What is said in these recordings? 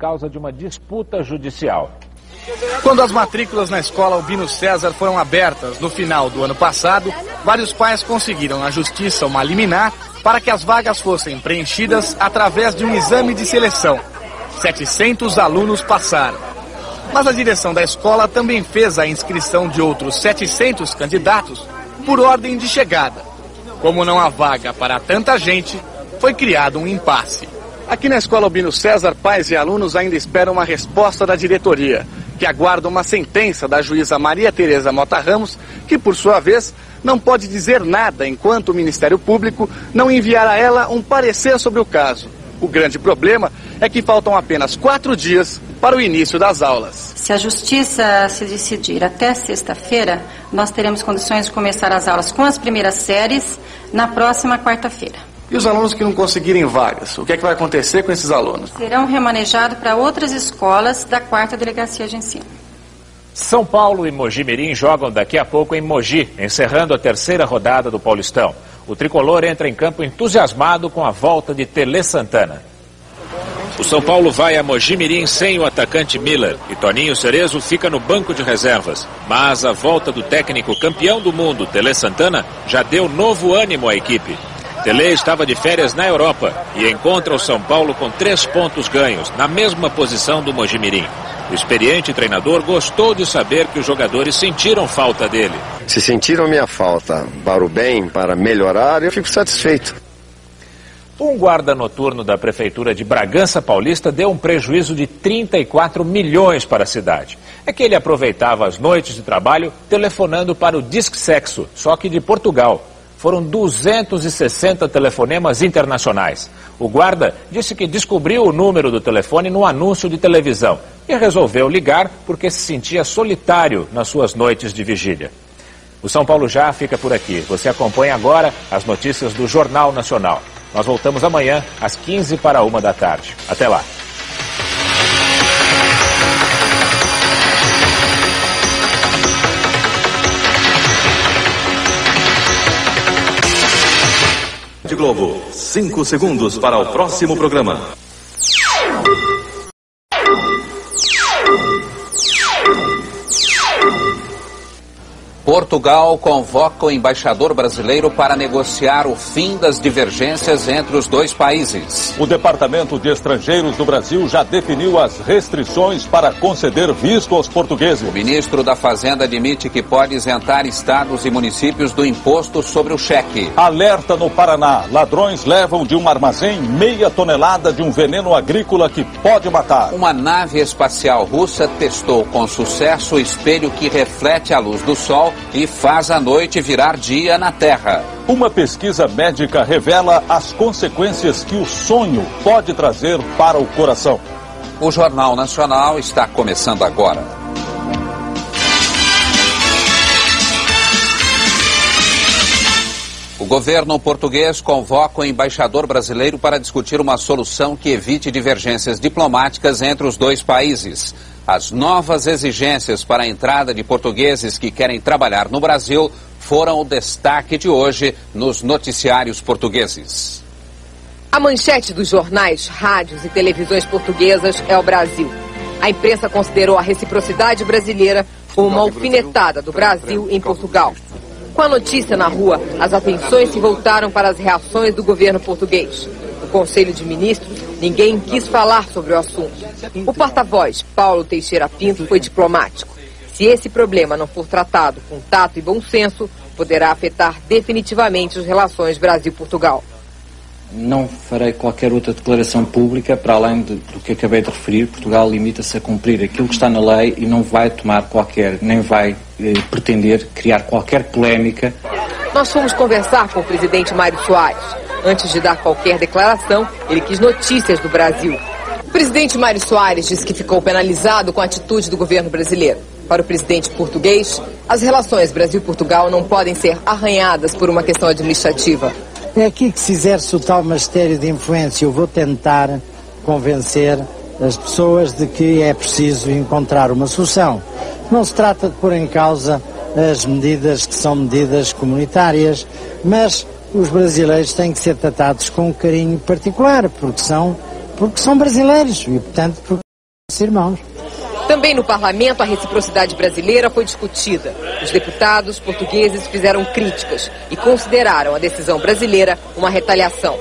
causa de uma disputa judicial. Quando as matrículas na escola Albino César foram abertas no final do ano passado, vários pais conseguiram na justiça uma liminar para que as vagas fossem preenchidas através de um exame de seleção. 700 alunos passaram. Mas a direção da escola também fez a inscrição de outros 700 candidatos por ordem de chegada. Como não há vaga para tanta gente, foi criado um impasse. Aqui na escola Albino César, pais e alunos ainda esperam uma resposta da diretoria, que aguarda uma sentença da juíza Maria Tereza Mota Ramos, que, por sua vez, não pode dizer nada enquanto o Ministério Público não enviar a ela um parecer sobre o caso. O grande problema é que faltam apenas 4 dias para o início das aulas. Se a Justiça se decidir até sexta-feira, nós teremos condições de começar as aulas com as primeiras séries na próxima quarta-feira. E os alunos que não conseguirem vagas, o que é que vai acontecer com esses alunos? Serão remanejados para outras escolas da 4ª Delegacia de Ensino. São Paulo e Mogi Mirim jogam daqui a pouco em Mogi, encerrando a 3ª rodada do Paulistão. O tricolor entra em campo entusiasmado com a volta de Tele Santana. O São Paulo vai a Mogi Mirim sem o atacante Miller e Toninho Cerezo fica no banco de reservas. Mas a volta do técnico campeão do mundo, Tele Santana, já deu novo ânimo à equipe. Tele estava de férias na Europa e encontra o São Paulo com 3 pontos ganhos, na mesma posição do Mogi Mirim. O experiente treinador gostou de saber que os jogadores sentiram falta dele. Se sentiram minha falta para o bem, para melhorar, eu fico satisfeito. Um guarda noturno da Prefeitura de Bragança Paulista deu um prejuízo de 34 milhões para a cidade. É que ele aproveitava as noites de trabalho telefonando para o Disque Sexo, só que de Portugal. Foram 260 telefonemas internacionais. O guarda disse que descobriu o número do telefone no anúncio de televisão e resolveu ligar porque se sentia solitário nas suas noites de vigília. O São Paulo Já fica por aqui. Você acompanha agora as notícias do Jornal Nacional. Nós voltamos amanhã às 1:45 da tarde. Até lá. Globo, 5 segundos para o próximo programa. Portugal convoca o embaixador brasileiro para negociar o fim das divergências entre os dois países. O Departamento de Estrangeiros do Brasil já definiu as restrições para conceder visto aos portugueses. O ministro da Fazenda admite que pode isentar estados e municípios do imposto sobre o cheque. Alerta no Paraná. Ladrões levam de um armazém meia tonelada de um veneno agrícola que pode matar. Uma nave espacial russa testou com sucesso o espelho que reflete a luz do sol e faz a noite virar dia na Terra. Uma pesquisa médica revela as consequências que o sonho pode trazer para o coração. O Jornal Nacional está começando agora. O governo português convoca o embaixador brasileiro para discutir uma solução que evite divergências diplomáticas entre os dois países. As novas exigências para a entrada de portugueses que querem trabalhar no Brasil foram o destaque de hoje nos noticiários portugueses. A manchete dos jornais, rádios e televisões portuguesas é o Brasil. A imprensa considerou a reciprocidade brasileira como uma alfinetada do Brasil em Portugal. Com a notícia na rua, as atenções se voltaram para as reações do governo português. No Conselho de Ministros, ninguém quis falar sobre o assunto. O porta-voz, Paulo Teixeira Pinto, foi diplomático. Se esse problema não for tratado com tato e bom senso, poderá afetar definitivamente as relações Brasil-Portugal. Não farei qualquer outra declaração pública, para além do que acabei de referir. Portugal limita-se a cumprir aquilo que está na lei e não vai tomar nem vai pretender criar qualquer polémica. Nós fomos conversar com o presidente Mário Soares. Antes de dar qualquer declaração, ele quis notícias do Brasil. O presidente Mário Soares disse que ficou penalizado com a atitude do governo brasileiro. Para o presidente português, as relações Brasil-Portugal não podem ser arranhadas por uma questão administrativa. É aqui que se exerce o tal magistério de influência. Eu vou tentar convencer as pessoas de que é preciso encontrar uma solução. Não se trata de pôr em causa as medidas que são medidas comunitárias, mas os brasileiros têm que ser tratados com um carinho particular, porque são brasileiros e, portanto, irmãos. Também no parlamento, a reciprocidade brasileira foi discutida. Os deputados portugueses fizeram críticas e consideraram a decisão brasileira uma retaliação.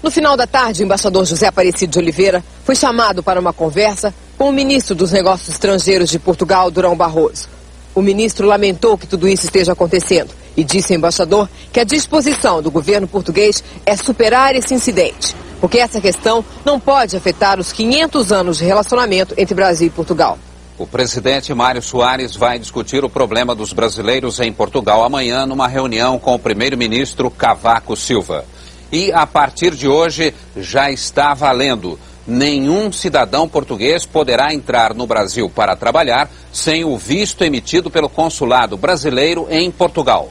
No final da tarde, o embaixador José Aparecido de Oliveira foi chamado para uma conversa com o ministro dos Negócios Estrangeiros de Portugal, Durão Barroso. O ministro lamentou que tudo isso esteja acontecendo e disse ao embaixador que a disposição do governo português é superar esse incidente, porque essa questão não pode afetar os 500 anos de relacionamento entre Brasil e Portugal. O presidente Mário Soares vai discutir o problema dos brasileiros em Portugal amanhã numa reunião com o primeiro-ministro Cavaco Silva. E a partir de hoje já está valendo. Nenhum cidadão português poderá entrar no Brasil para trabalhar sem o visto emitido pelo consulado brasileiro em Portugal.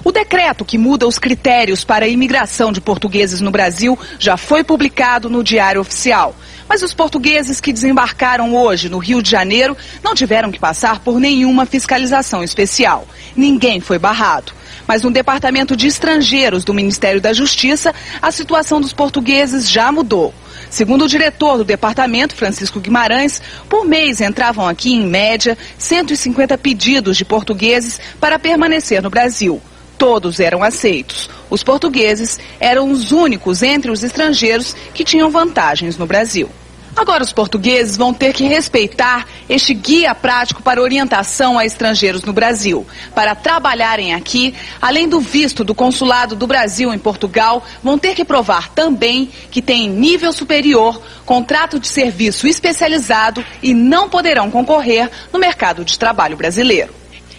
O decreto que muda os critérios para a imigração de portugueses no Brasil já foi publicado no Diário Oficial. Mas os portugueses que desembarcaram hoje no Rio de Janeiro não tiveram que passar por nenhuma fiscalização especial. Ninguém foi barrado. Mas no Departamento de Estrangeiros do Ministério da Justiça, a situação dos portugueses já mudou. Segundo o diretor do departamento, Francisco Guimarães, por mês entravam aqui, em média, 150 pedidos de portugueses para permanecer no Brasil. Todos eram aceitos. Os portugueses eram os únicos entre os estrangeiros que tinham vantagens no Brasil. Agora os portugueses vão ter que respeitar este guia prático para orientação a estrangeiros no Brasil. Para trabalharem aqui, além do visto do Consulado do Brasil em Portugal, vão ter que provar também que têm nível superior, contrato de serviço especializado e não poderão concorrer no mercado de trabalho brasileiro.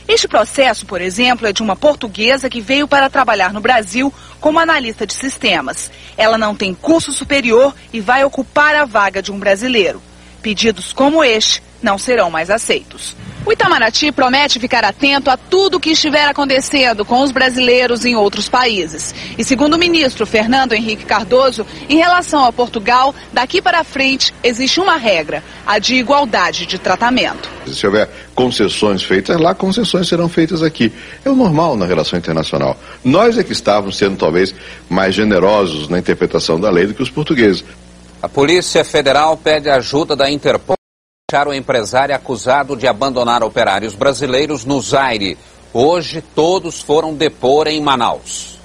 Este processo, por exemplo, é de uma portuguesa que veio para trabalhar no Brasil como analista de sistemas. Ela não tem curso superior e vai ocupar a vaga de um brasileiro. Pedidos como este não serão mais aceitos. O Itamaraty promete ficar atento a tudo o que estiver acontecendo com os brasileiros em outros países. E segundo o ministro Fernando Henrique Cardoso, em relação a Portugal, daqui para frente existe uma regra, a de igualdade de tratamento. Se houver concessões feitas lá, concessões serão feitas aqui. É o normal na relação internacional. Nós é que estávamos sendo talvez mais generosos na interpretação da lei do que os portugueses. A Polícia Federal pede ajuda da Interpol para achar o empresário acusado de abandonar operários brasileiros no Zaire. Hoje, todos foram depor em Manaus.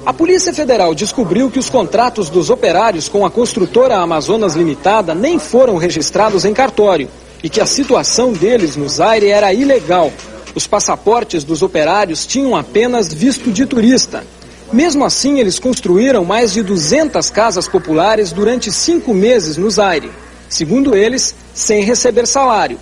A Polícia Federal descobriu que os contratos dos operários com a construtora Amazonas Limitada nem foram registrados em cartório e que a situação deles no Zaire era ilegal. Os passaportes dos operários tinham apenas visto de turista. Mesmo assim, eles construíram mais de 200 casas populares durante 5 meses no Zaire. Segundo eles, sem receber salário.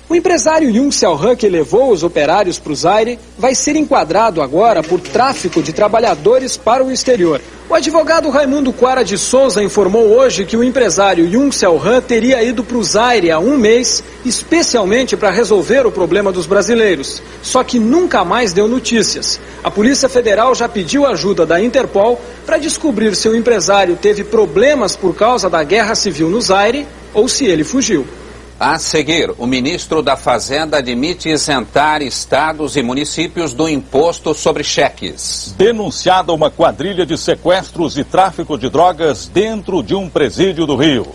O empresário Yung Seo-han, que levou os operários para o Zaire, vai ser enquadrado agora por tráfico de trabalhadores para o exterior. O advogado Raimundo Quara de Souza informou hoje que o empresário Yung Seo-han teria ido para o Zaire há 1 mês, especialmente para resolver o problema dos brasileiros. Só que nunca mais deu notícias. A Polícia Federal já pediu ajuda da Interpol para descobrir se o empresário teve problemas por causa da guerra civil no Zaire ou se ele fugiu. A seguir, o ministro da Fazenda admite isentar estados e municípios do imposto sobre cheques. Denunciada uma quadrilha de sequestros e tráfico de drogas dentro de um presídio do Rio.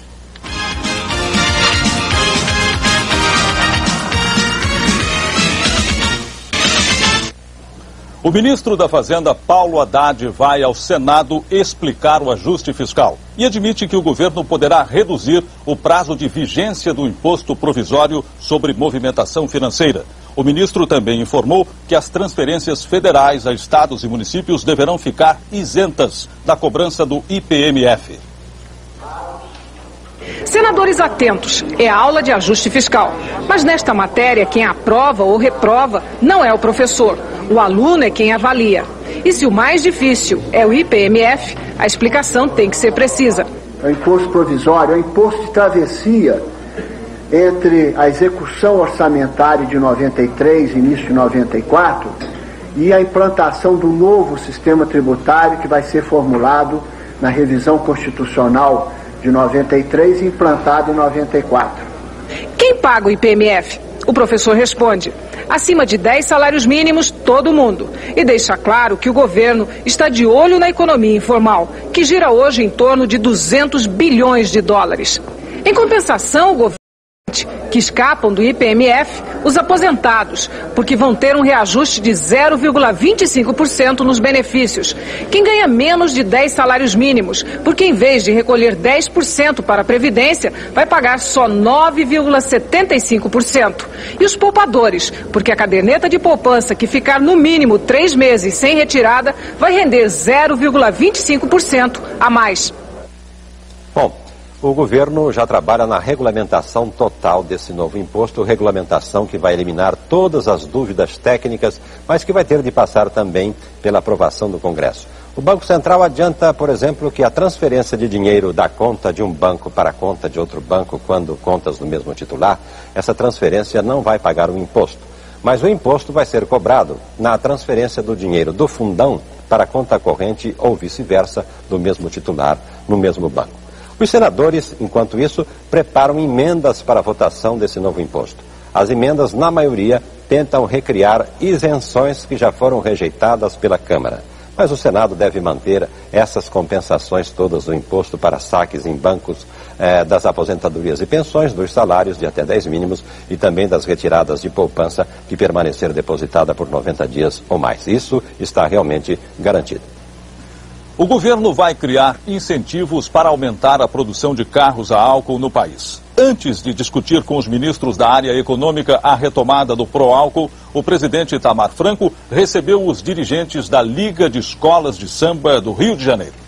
O ministro da Fazenda, Paulo Haddad, vai ao Senado explicar o ajuste fiscal e admite que o governo poderá reduzir o prazo de vigência do imposto provisório sobre movimentação financeira. O ministro também informou que as transferências federais a estados e municípios deverão ficar isentas da cobrança do IPMF. Senadores atentos, é a aula de ajuste fiscal. Mas nesta matéria, quem aprova ou reprova não é o professor. O aluno é quem avalia. E se o mais difícil é o IPMF, a explicação tem que ser precisa. É o imposto provisório, é o imposto de travessia entre a execução orçamentária de 93, início de 94, e a implantação do novo sistema tributário que vai ser formulado na revisão constitucional de 93 e implantado em 94. Quem paga o IPMF? O professor responde: acima de 10 salários mínimos, todo mundo. E deixa claro que o governo está de olho na economia informal, que gira hoje em torno de 200 bilhões de dólares. Em compensação, o governo que escapam do IPMF, os aposentados, porque vão ter um reajuste de 0,25% nos benefícios. Quem ganha menos de 10 salários mínimos, porque em vez de recolher 10% para a Previdência, vai pagar só 9,75%. E os poupadores, porque a caderneta de poupança que ficar no mínimo 3 meses sem retirada, vai render 0,25% a mais. Bom, o governo já trabalha na regulamentação total desse novo imposto, regulamentação que vai eliminar todas as dúvidas técnicas, mas que vai ter de passar também pela aprovação do Congresso. O Banco Central adianta, por exemplo, que a transferência de dinheiro da conta de um banco para a conta de outro banco, quando contas do mesmo titular, essa transferência não vai pagar o imposto. Mas o imposto vai ser cobrado na transferência do dinheiro do fundão para a conta corrente ou vice-versa do mesmo titular no mesmo banco. Os senadores, enquanto isso, preparam emendas para a votação desse novo imposto. As emendas, na maioria, tentam recriar isenções que já foram rejeitadas pela Câmara. Mas o Senado deve manter essas compensações todas do imposto para saques em bancos das aposentadorias e pensões, dos salários de até 10 mínimos e também das retiradas de poupança que permanecer depositada por 90 dias ou mais. Isso está realmente garantido. O governo vai criar incentivos para aumentar a produção de carros a álcool no país. Antes de discutir com os ministros da área econômica a retomada do pró-álcool, o presidente Itamar Franco recebeu os dirigentes da Liga de Escolas de Samba do Rio de Janeiro.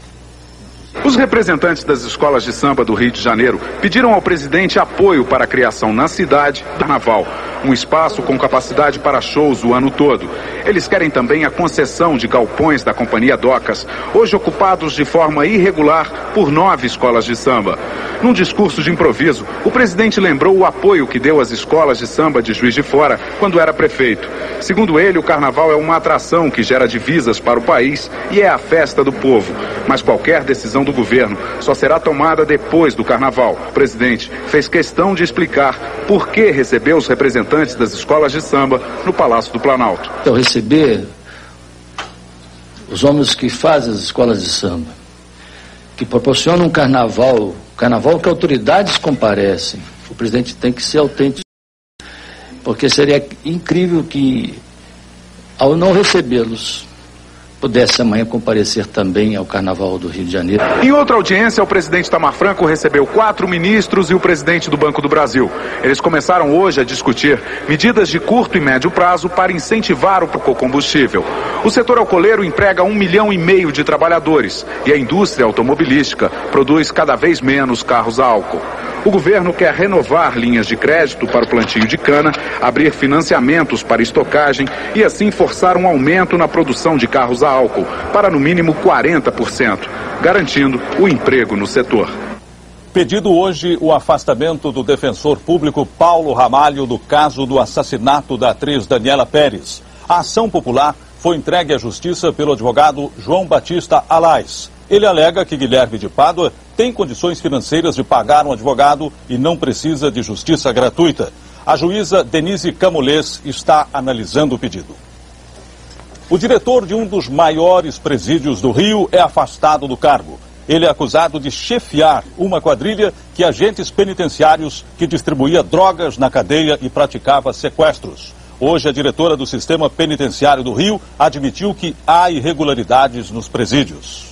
Os representantes das escolas de samba do Rio de Janeiro pediram ao presidente apoio para a criação na cidade do Carnaval, um espaço com capacidade para shows o ano todo. Eles querem também a concessão de galpões da Companhia Docas, hoje ocupados de forma irregular por 9 escolas de samba. Num discurso de improviso, o presidente lembrou o apoio que deu às escolas de samba de Juiz de Fora quando era prefeito. Segundo ele, o Carnaval é uma atração que gera divisas para o país e é a festa do povo. Mas qualquer decisão do governo só será tomada depois do Carnaval. O presidente fez questão de explicar por que recebeu os representantes das escolas de samba no Palácio do Planalto. Ao receber os homens que fazem as escolas de samba, que proporcionam um carnaval que autoridades comparecem, o presidente tem que ser autêntico, porque seria incrível que, ao não recebê-los, pudesse amanhã comparecer também ao Carnaval do Rio de Janeiro. Em outra audiência, o presidente Itamar Franco recebeu 4 ministros e o presidente do Banco do Brasil. Eles começaram hoje a discutir medidas de curto e médio prazo para incentivar o combustível. O setor alcooleiro emprega 1,5 milhão de trabalhadores e a indústria automobilística produz cada vez menos carros a álcool. O governo quer renovar linhas de crédito para o plantio de cana, abrir financiamentos para estocagem e assim forçar um aumento na produção de carros a álcool para no mínimo 40%, garantindo o emprego no setor. Pedido hoje o afastamento do defensor público Paulo Ramalho do caso do assassinato da atriz Daniela Pérez. A ação popular foi entregue à justiça pelo advogado João Batista Alais. Ele alega que Guilherme de Pádua tem condições financeiras de pagar um advogado e não precisa de justiça gratuita. A juíza Denise Camolês está analisando o pedido. O diretor de um dos maiores presídios do Rio é afastado do cargo. Ele é acusado de chefiar uma quadrilha que agentes penitenciários que distribuía drogas na cadeia e praticava sequestros. Hoje, a diretora do Sistema Penitenciário do Rio admitiu que há irregularidades nos presídios.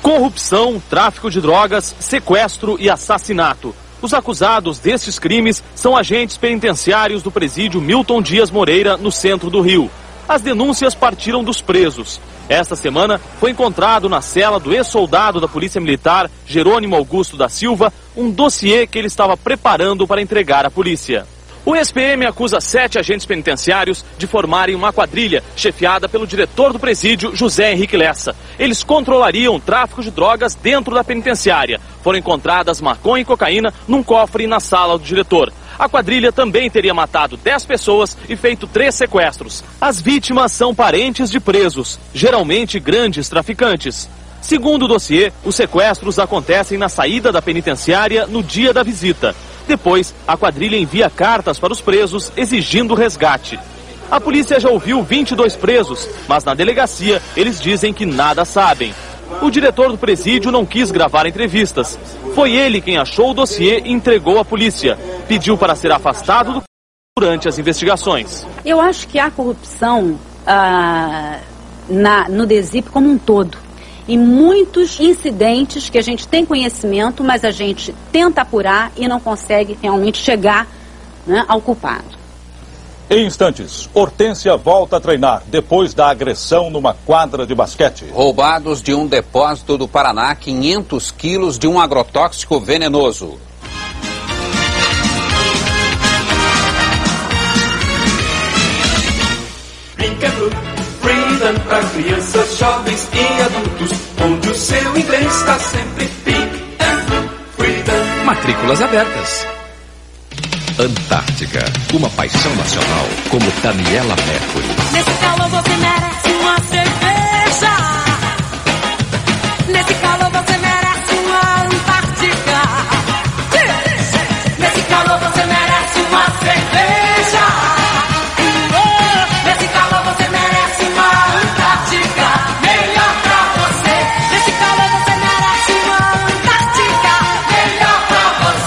Corrupção, tráfico de drogas, sequestro e assassinato. Os acusados destes crimes são agentes penitenciários do presídio Milton Dias Moreira, no centro do Rio. As denúncias partiram dos presos. Esta semana foi encontrado na cela do ex-soldado da Polícia Militar, Jerônimo Augusto da Silva, um dossiê que ele estava preparando para entregar à polícia. O SPM acusa 7 agentes penitenciários de formarem uma quadrilha chefiada pelo diretor do presídio, José Henrique Lessa. Eles controlariam o tráfico de drogas dentro da penitenciária. Foram encontradas maconha e cocaína num cofre na sala do diretor. A quadrilha também teria matado 10 pessoas e feito 3 sequestros. As vítimas são parentes de presos, geralmente grandes traficantes. Segundo o dossiê, os sequestros acontecem na saída da penitenciária no dia da visita. Depois, a quadrilha envia cartas para os presos exigindo resgate. A polícia já ouviu 22 presos, mas na delegacia eles dizem que nada sabem. O diretor do presídio não quis gravar entrevistas. Foi ele quem achou o dossiê e entregou à polícia. Pediu para ser afastado do durante as investigações. Eu acho que há corrupção no DESIP como um todo. E muitos incidentes que a gente tem conhecimento, mas a gente tenta apurar e não consegue realmente chegar, né, ao culpado. Em instantes, Hortência volta a treinar depois da agressão numa quadra de basquete. Roubados de um depósito do Paraná 500 quilos de um agrotóxico venenoso. Freedom para crianças, jovens e adultos, onde o seu inglês está sempre Pink and Blue. Freedom. Matrículas abertas. Antártica, uma paixão nacional, como Daniela Mercury. Nesse calor você merece uma cerveja. Nesse calor você merece uma Antártica. Nesse calor você merece uma cerveja. Nesse calor você merece uma Antártica. Melhor pra você. Nesse calor você merece uma Antártica. Melhor pra você.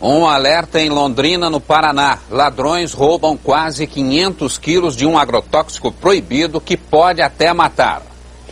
Um alerta em Londrina, no Paraná. Ladrões roubam quase 500 quilos de um agrotóxico proibido que pode até matar.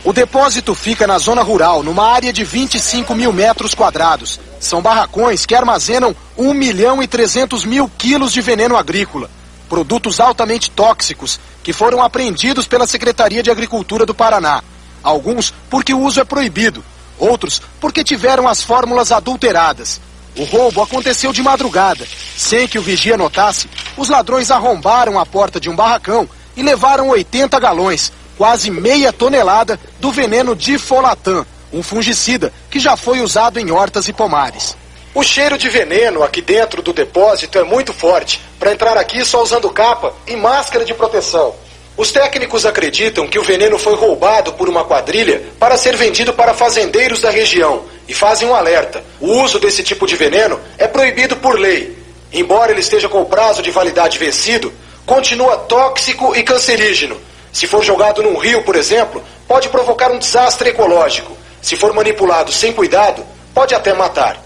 O depósito fica na zona rural, numa área de 25 mil metros quadrados. São barracões que armazenam 1.300.000 quilos de veneno agrícola. Produtos altamente tóxicos que foram apreendidos pela Secretaria de Agricultura do Paraná. Alguns porque o uso é proibido, outros porque tiveram as fórmulas adulteradas. O roubo aconteceu de madrugada. Sem que o vigia notasse, os ladrões arrombaram a porta de um barracão e levaram 80 galões, quase meia tonelada, do veneno difolatam, um fungicida que já foi usado em hortas e pomares. O cheiro de veneno aqui dentro do depósito é muito forte. Para entrar aqui só usando capa e máscara de proteção. Os técnicos acreditam que o veneno foi roubado por uma quadrilha para ser vendido para fazendeiros da região e fazem um alerta. O uso desse tipo de veneno é proibido por lei. Embora ele esteja com o prazo de validade vencido, continua tóxico e cancerígeno. Se for jogado num rio, por exemplo, pode provocar um desastre ecológico. Se for manipulado sem cuidado, pode até matar.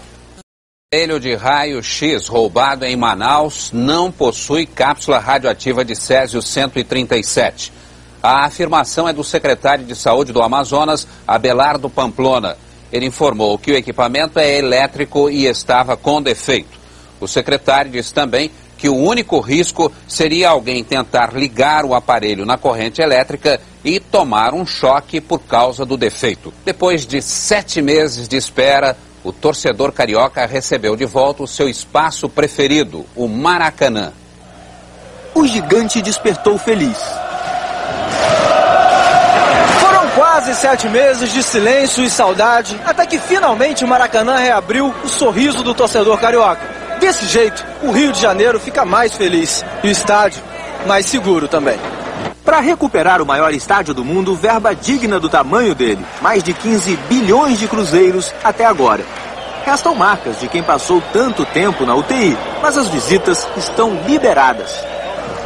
O aparelho de raio-x roubado em Manaus não possui cápsula radioativa de Césio-137. A afirmação é do secretário de Saúde do Amazonas, Abelardo Pamplona. Ele informou que o equipamento é elétrico e estava com defeito. O secretário disse também que o único risco seria alguém tentar ligar o aparelho na corrente elétrica e tomar um choque por causa do defeito. Depois de 7 meses de espera, o torcedor carioca recebeu de volta o seu espaço preferido, o Maracanã. O gigante despertou feliz. Foram quase 7 meses de silêncio e saudade, até que finalmente o Maracanã reabriu o sorriso do torcedor carioca. Desse jeito, o Rio de Janeiro fica mais feliz e o estádio mais seguro também. Para recuperar o maior estádio do mundo, verba digna do tamanho dele, mais de 15 bilhões de cruzeiros até agora. Restam marcas de quem passou tanto tempo na UTI, mas as visitas estão liberadas.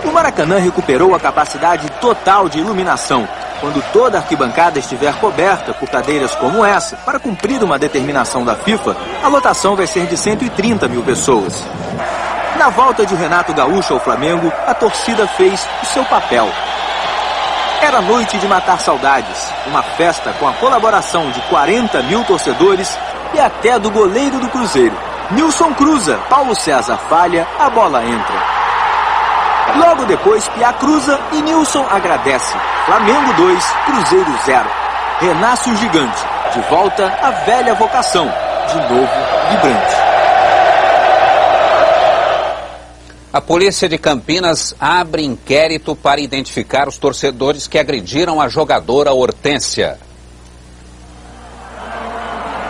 O Maracanã recuperou a capacidade total de iluminação. Quando toda a arquibancada estiver coberta por cadeiras como essa, para cumprir uma determinação da FIFA, a lotação vai ser de 130 mil pessoas. Na volta de Renato Gaúcho ao Flamengo, a torcida fez o seu papel. Era noite de matar saudades, uma festa com a colaboração de 40 mil torcedores e até do goleiro do Cruzeiro. Nilson cruza, Paulo César falha, a bola entra. Logo depois, Piá cruza e Nilson agradece. Flamengo 2, Cruzeiro 0. Renasce o gigante, de volta à velha vocação, de novo vibrante. A polícia de Campinas abre inquérito para identificar os torcedores que agrediram a jogadora Hortência.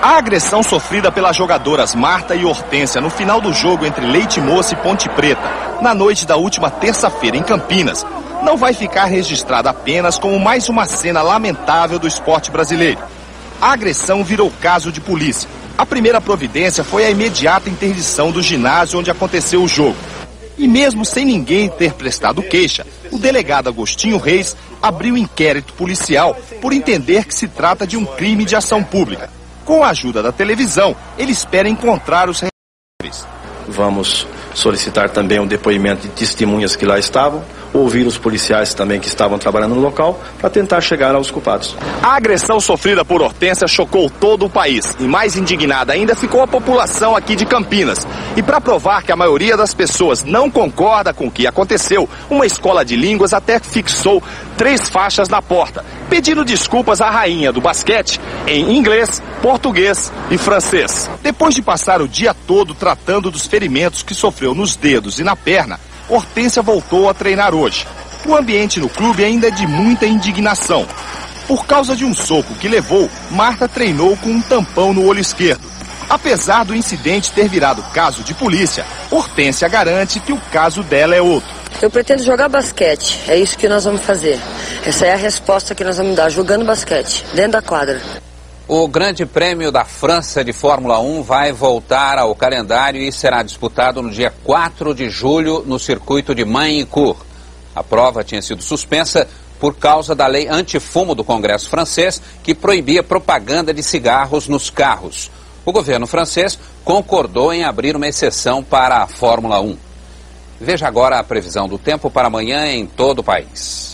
A agressão sofrida pelas jogadoras Marta e Hortência no final do jogo entre Leite Moça e Ponte Preta, na noite da última terça-feira em Campinas, não vai ficar registrada apenas como mais uma cena lamentável do esporte brasileiro. A agressão virou caso de polícia. A primeira providência foi a imediata interdição do ginásio onde aconteceu o jogo. E mesmo sem ninguém ter prestado queixa, o delegado Agostinho Reis abriu inquérito policial por entender que se trata de um crime de ação pública. Com a ajuda da televisão, ele espera encontrar os responsáveis. Vamos solicitar também um depoimento de testemunhas que lá estavam, ouvir os policiais também que estavam trabalhando no local, para tentar chegar aos culpados. A agressão sofrida por Hortência chocou todo o país e mais indignada ainda ficou a população aqui de Campinas. E para provar que a maioria das pessoas não concorda com o que aconteceu, uma escola de línguas até fixou 3 faixas na porta, pedindo desculpas à rainha do basquete em inglês, português e francês. Depois de passar o dia todo tratando dos ferimentos que sofreu nos dedos e na perna, Hortência voltou a treinar hoje. O ambiente no clube ainda é de muita indignação. Por causa de um soco que levou, Marta treinou com um tampão no olho esquerdo. Apesar do incidente ter virado caso de polícia, Hortência garante que o caso dela é outro. Eu pretendo jogar basquete, é isso que nós vamos fazer. Essa é a resposta que nós vamos dar, jogando basquete, dentro da quadra. O Grande Prêmio da França de Fórmula 1 vai voltar ao calendário e será disputado no dia 4 de julho no circuito de Magny-Cours. A prova tinha sido suspensa por causa da lei antifumo do Congresso francês, que proibia propaganda de cigarros nos carros. O governo francês concordou em abrir uma exceção para a Fórmula 1. Veja agora a previsão do tempo para amanhã em todo o país.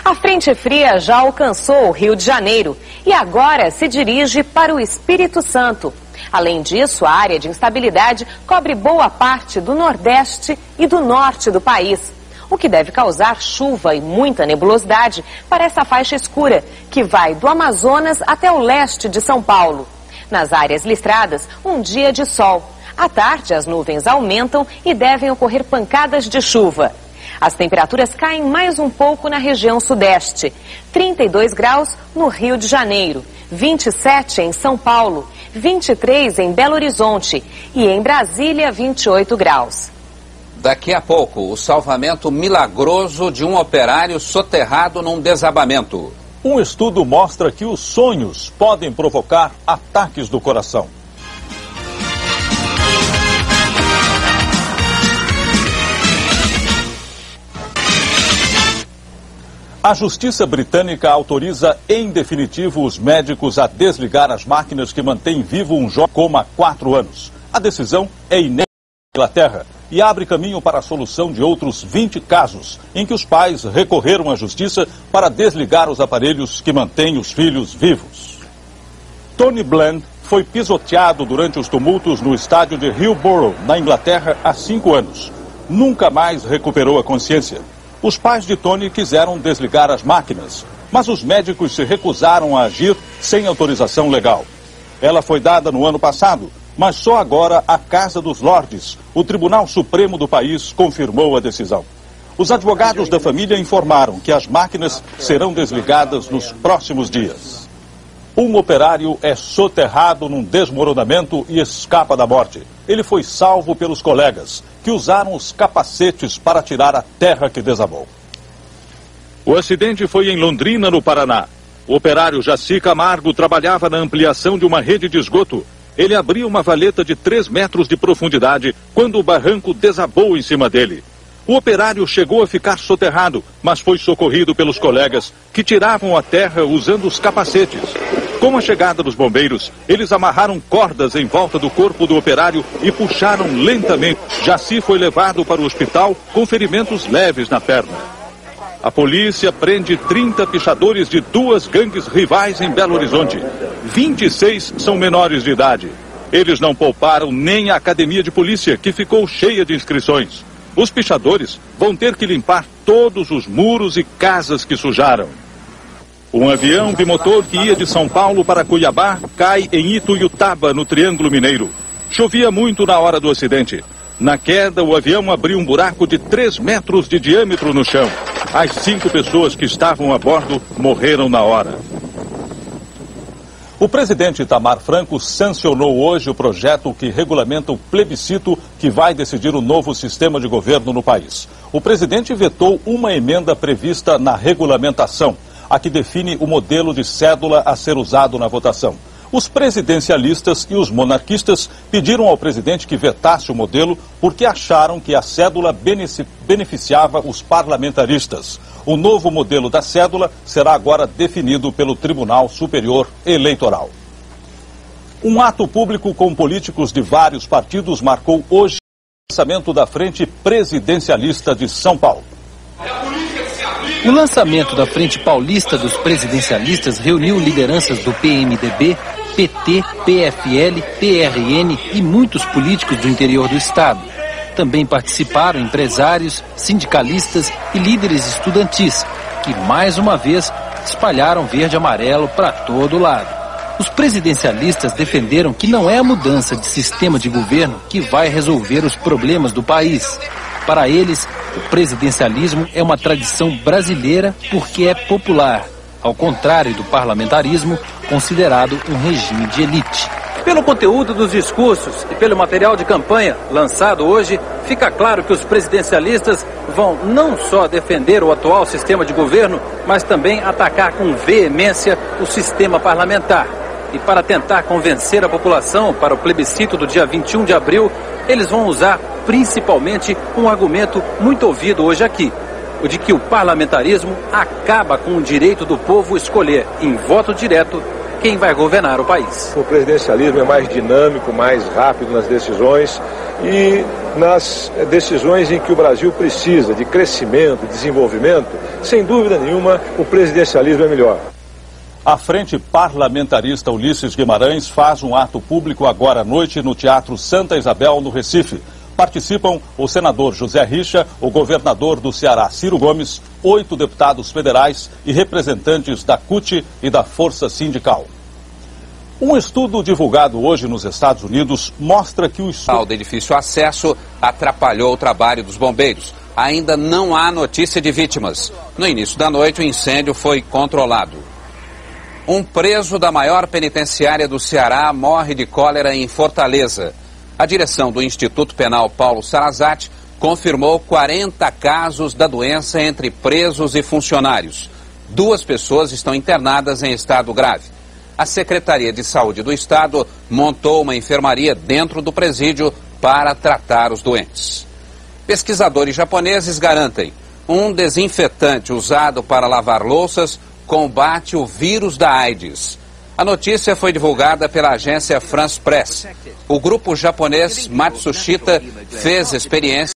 A frente fria já alcançou o Rio de Janeiro e agora se dirige para o Espírito Santo. Além disso, a área de instabilidade cobre boa parte do Nordeste e do Norte do país, o que deve causar chuva e muita nebulosidade para essa faixa escura, que vai do Amazonas até o leste de São Paulo. Nas áreas listradas, um dia de sol. À tarde, as nuvens aumentam e devem ocorrer pancadas de chuva. As temperaturas caem mais um pouco na região sudeste. 32 graus no Rio de Janeiro, 27 em São Paulo, 23 em Belo Horizonte e em Brasília, 28 graus. Daqui a pouco, o salvamento milagroso de um operário soterrado num desabamento. Um estudo mostra que os sonhos podem provocar ataques do coração. A Justiça Britânica autoriza em definitivo os médicos a desligar as máquinas que mantêm vivo um jovem como há 4 anos. A decisão é inédita na Inglaterra e abre caminho para a solução de outros 20 casos em que os pais recorreram à Justiça para desligar os aparelhos que mantêm os filhos vivos. Tony Bland foi pisoteado durante os tumultos no estádio de Hillsborough, na Inglaterra, há 5 anos. Nunca mais recuperou a consciência. Os pais de Tony quiseram desligar as máquinas, mas os médicos se recusaram a agir sem autorização legal. Ela foi dada no ano passado, mas só agora a Casa dos Lordes, o Tribunal Supremo do país, confirmou a decisão. Os advogados da família informaram que as máquinas serão desligadas nos próximos dias. Um operário é soterrado num desmoronamento e escapa da morte. Ele foi salvo pelos colegas, que usaram os capacetes para tirar a terra que desabou. O acidente foi em Londrina, no Paraná. O operário Jaci Camargo trabalhava na ampliação de uma rede de esgoto. Ele abriu uma valeta de 3 metros de profundidade quando o barranco desabou em cima dele. O operário chegou a ficar soterrado, mas foi socorrido pelos colegas, que tiravam a terra usando os capacetes. Com a chegada dos bombeiros, eles amarraram cordas em volta do corpo do operário e puxaram lentamente. Jaci foi levado para o hospital com ferimentos leves na perna. A polícia prende 30 pichadores de 2 gangues rivais em Belo Horizonte. 26 são menores de idade. Eles não pouparam nem a academia de polícia, que ficou cheia de inscrições. Os pichadores vão ter que limpar todos os muros e casas que sujaram. Um avião bimotor que ia de São Paulo para Cuiabá cai em Ituiutaba, no Triângulo Mineiro. Chovia muito na hora do acidente. Na queda, o avião abriu um buraco de 3 metros de diâmetro no chão. As 5 pessoas que estavam a bordo morreram na hora. O presidente Itamar Franco sancionou hoje o projeto que regulamenta o plebiscito que vai decidir o novo sistema de governo no país. O presidente vetou uma emenda prevista na regulamentação, a que define o modelo de cédula a ser usado na votação. Os presidencialistas e os monarquistas pediram ao presidente que vetasse o modelo porque acharam que a cédula beneficiava os parlamentaristas. O novo modelo da cédula será agora definido pelo Tribunal Superior Eleitoral. Um ato público com políticos de vários partidos marcou hoje o lançamento da Frente Presidencialista de São Paulo. O lançamento da Frente Paulista dos Presidencialistas reuniu lideranças do PMDB, PT, PFL, PRN e muitos políticos do interior do estado. Também participaram empresários, sindicalistas e líderes estudantis, que mais uma vez espalharam verde e amarelo para todo lado. Os presidencialistas defenderam que não é a mudança de sistema de governo que vai resolver os problemas do país. Para eles, o presidencialismo é uma tradição brasileira porque é popular, ao contrário do parlamentarismo, considerado um regime de elite. Pelo conteúdo dos discursos e pelo material de campanha lançado hoje, fica claro que os presidencialistas vão não só defender o atual sistema de governo, mas também atacar com veemência o sistema parlamentar. E para tentar convencer a população para o plebiscito do dia 21 de abril, eles vão usar principalmente um argumento muito ouvido hoje aqui, o de que o parlamentarismo acaba com o direito do povo escolher, em voto direto, quem vai governar o país. O presidencialismo é mais dinâmico, mais rápido nas decisões e nas decisões em que o Brasil precisa de crescimento, desenvolvimento, sem dúvida nenhuma, o presidencialismo é melhor. A Frente Parlamentarista Ulisses Guimarães faz um ato público agora à noite no Teatro Santa Isabel, no Recife. Participam o senador José Richa, o governador do Ceará, Ciro Gomes, 8 deputados federais e representantes da CUT e da Força Sindical. Um estudo divulgado hoje nos Estados Unidos mostra que o do edifício Acesso atrapalhou o trabalho dos bombeiros. Ainda não há notícia de vítimas. No início da noite, o incêndio foi controlado. Um preso da maior penitenciária do Ceará morre de cólera em Fortaleza. A direção do Instituto Penal Paulo Sarazate confirmou 40 casos da doença entre presos e funcionários. 2 pessoas estão internadas em estado grave. A Secretaria de Saúde do Estado montou uma enfermaria dentro do presídio para tratar os doentes. Pesquisadores japoneses garantem um desinfetante usado para lavar louças combate o vírus da AIDS. A notícia foi divulgada pela agência France Press. O grupo japonês Matsushita fez experiência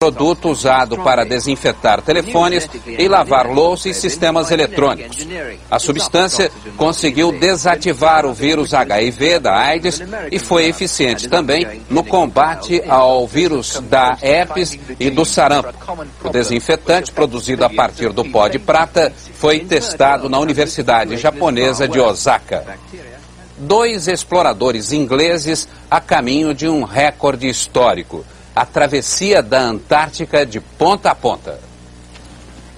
com produto usado para desinfetar telefones e lavar louça e sistemas eletrônicos. A substância conseguiu desativar o vírus HIV da AIDS e foi eficiente também no combate ao vírus da herpes e do sarampo. O desinfetante, produzido a partir do pó de prata, foi testado na Universidade Japonesa de Osaka. 2 exploradores ingleses a caminho de um recorde histórico: a travessia da Antártica de ponta a ponta.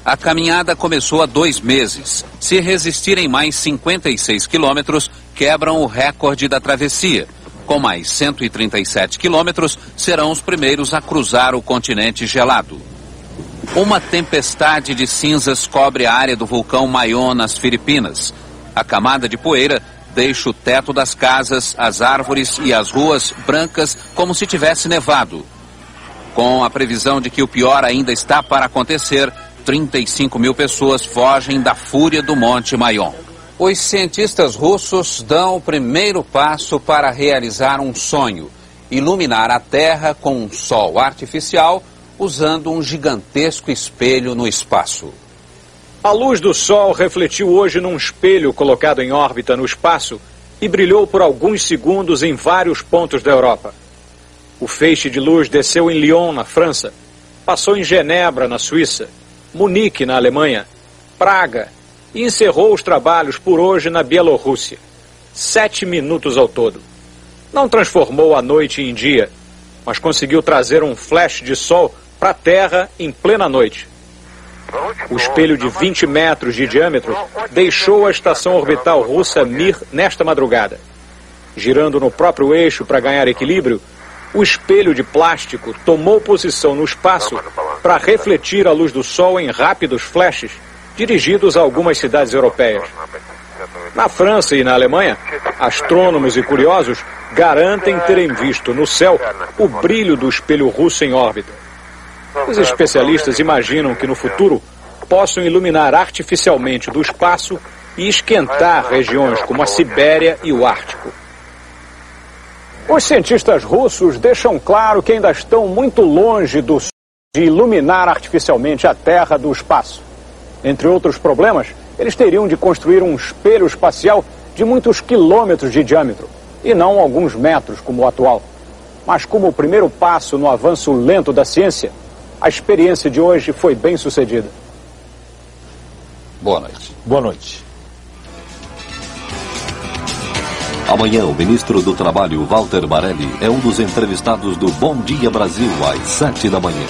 A caminhada começou há 2 meses. Se resistirem mais 56 quilômetros, quebram o recorde da travessia. Com mais 137 quilômetros, serão os primeiros a cruzar o continente gelado. Uma tempestade de cinzas cobre a área do vulcão Mayon, nas Filipinas. A camada de poeira deixa o teto das casas, as árvores e as ruas brancas como se tivesse nevado. Com a previsão de que o pior ainda está para acontecer, 35 mil pessoas fogem da fúria do Monte Mayon. Os cientistas russos dão o primeiro passo para realizar um sonho: iluminar a Terra com um sol artificial usando um gigantesco espelho no espaço. A luz do Sol refletiu hoje num espelho colocado em órbita no espaço e brilhou por alguns segundos em vários pontos da Europa. O feixe de luz desceu em Lyon, na França, passou em Genebra, na Suíça, Munique, na Alemanha, Praga e encerrou os trabalhos por hoje na Bielorrússia. 7 minutos ao todo. Não transformou a noite em dia, mas conseguiu trazer um flash de sol para a Terra em plena noite. O espelho de 20 metros de diâmetro deixou a estação orbital russa Mir nesta madrugada. Girando no próprio eixo para ganhar equilíbrio, o espelho de plástico tomou posição no espaço para refletir a luz do Sol em rápidos flashes dirigidos a algumas cidades europeias. Na França e na Alemanha, astrônomos e curiosos garantem terem visto no céu o brilho do espelho russo em órbita. Os especialistas imaginam que no futuro possam iluminar artificialmente do espaço e esquentar regiões como a Sibéria e o Ártico. Os cientistas russos deixam claro que ainda estão muito longe do sonho de iluminar artificialmente a Terra do espaço. Entre outros problemas, eles teriam de construir um espelho espacial de muitos quilômetros de diâmetro, e não alguns metros como o atual. Mas como o primeiro passo no avanço lento da ciência, a experiência de hoje foi bem sucedida. Boa noite. Boa noite. Amanhã, o ministro do Trabalho, Walter Marelli, é um dos entrevistados do Bom Dia Brasil, às 7 da manhã.